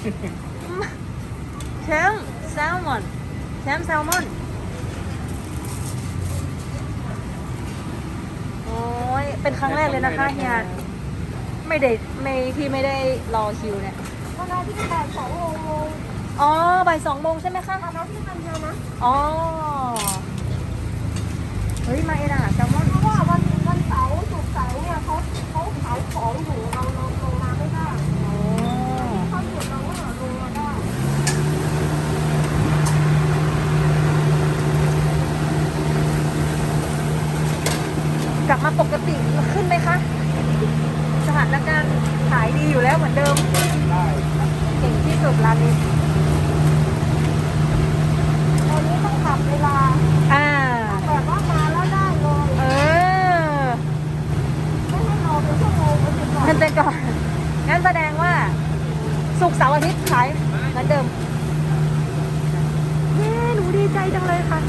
แชมป์แซลมอนแชมป์แซลมอนโอ้ยเป็นครั้งแรกเลยนะคะเฮียไม่ได้ไม่ได้รอคิวเนี่ย ตอนที่บ่าย2 โมงอ๋อบ่าย2 โมงใช่ไหมคะ ตอนที่มันเดียวนะ อ๋อเฮ้ยมาเอ็นอาหารแซลมอน เพราะว่าวันเสาร์ศุกร์เสาร์เนี่ยเขาขายของอยู่เราลงมาไม่ได้ อ๋อ เขาหยุดเราก็ลงมาได้ กลับมาปกติขึ้นไหมคะสถานการณ์ขายดีอยู่แล้วเหมือนเดิมเก่งที่สุดร้านนี้ ตอนนี้ต้องปรับเวลา อ่า แบบว่ามาแล้วได้เลย เออ ไม่ให้รอเป็นชั่วโมงเป็นก่อน งั้นแต่ก่อนงั้นแสดงว่าศุกร์เสาร์อาทิตย์ขายเหมือนเดิมเย้หนูดีใจจังเลยค่ะ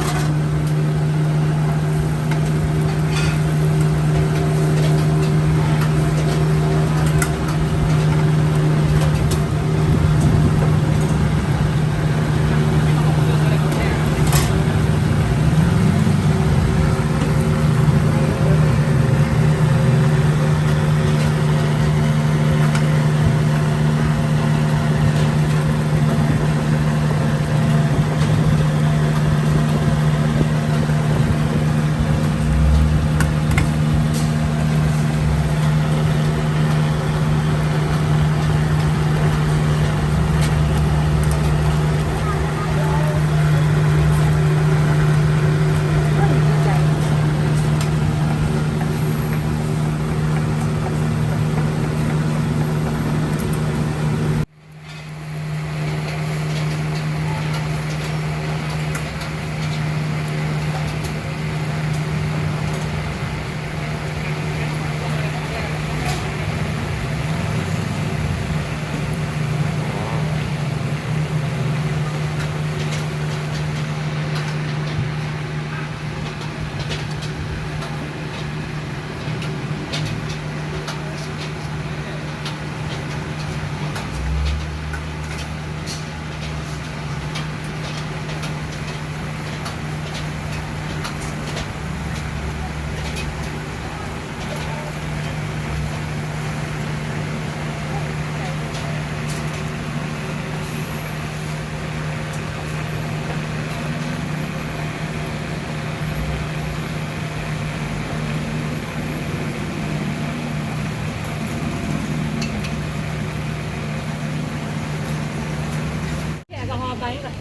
แอลกอฮอล์ไปก่อน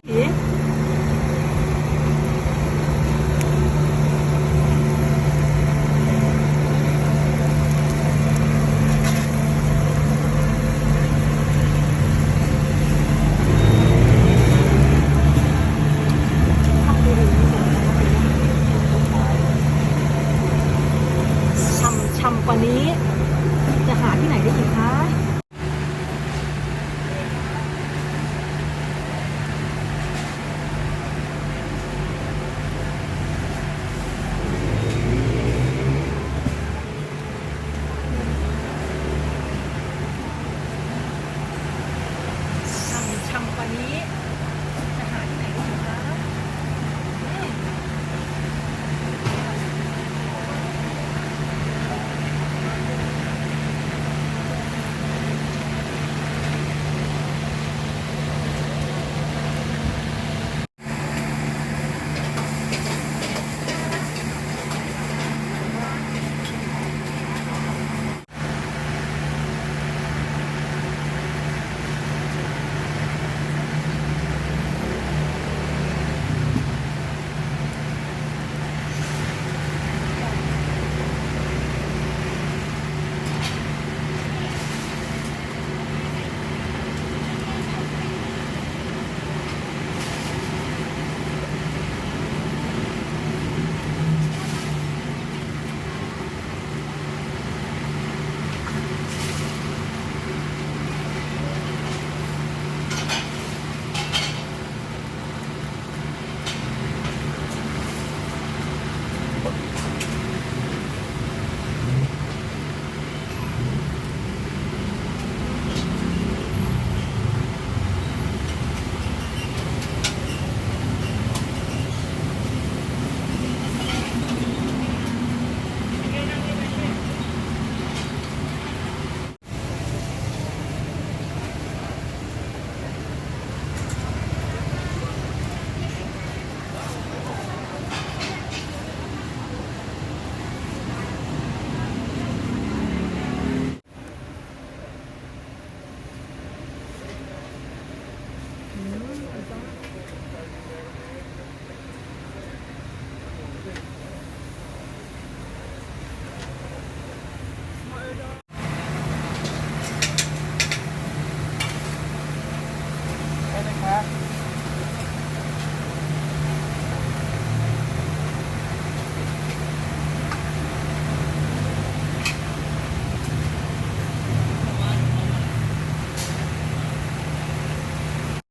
อี ฉ่ำกว่านี้